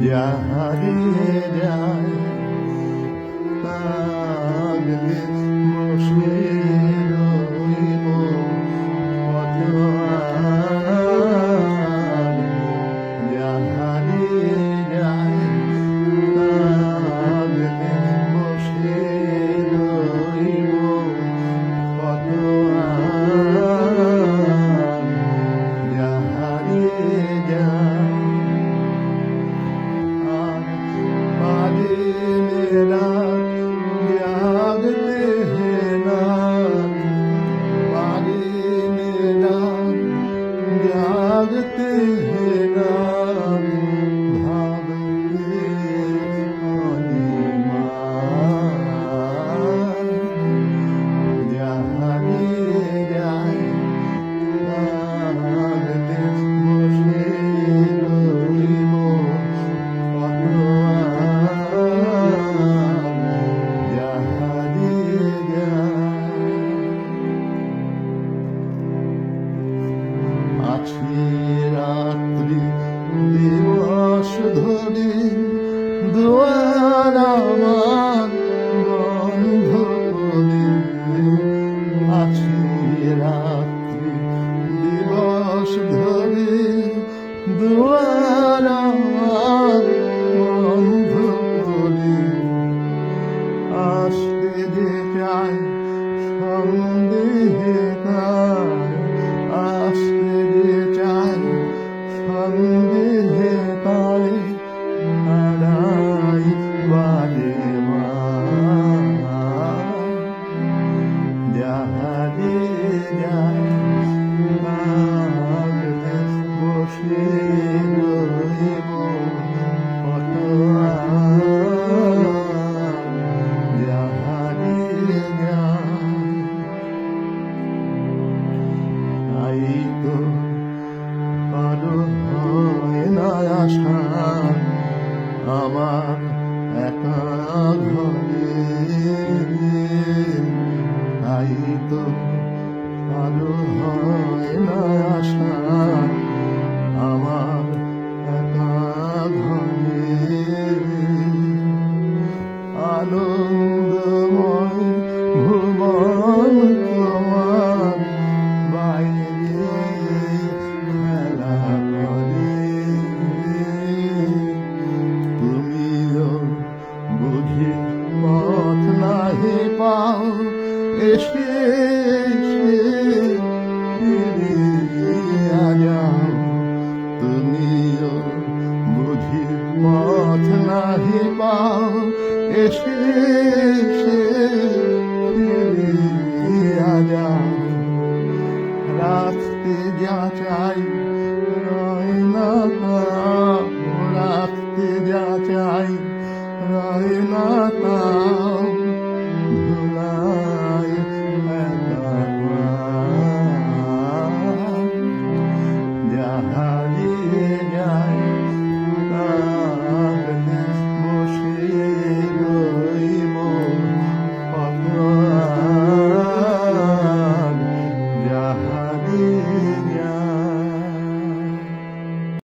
যা হারিয়ে যায় আগলে বসে রইব কত আর। যা হারিয়ে যায় আগলে বসে রইব কত আর। যা হারিয়ে যায় जागते हैं रात भागते अनिमान हारिए যায় আগলে বসে রইব কত আর। হারিয়ে যায় আছি রাত্রি দিবস ধরে দুয়ার আমার বন্ধ করে। আছি রাত্রি দিবস ধরে দুয়ার আমার বন্ধ করে। আসতে যে চাই সন্দেহে তাই আসতে যে চাই সন্দেহে তাই হারাই বারে যা হারিয়ে যায় আগলে বসে রইব কত আর। যা হারিয়ে যায় তাই তো কারো হয় না আশা আমার একা ঘরে। তাই তো কারো হয় না আশা আমার একা ঘরে। আনন্দময় ভুবন তোমার বাইরে খেলা করে। তুমিও বুঝি পথ নাহি পাও এসে ফিরিয়া যাও। তুমিও বুঝি পথ নাহি পাও এসে ফিরিয়া যাও। রাখতে যা চাই রয় না তা রাখতে যা চাই রয় না তা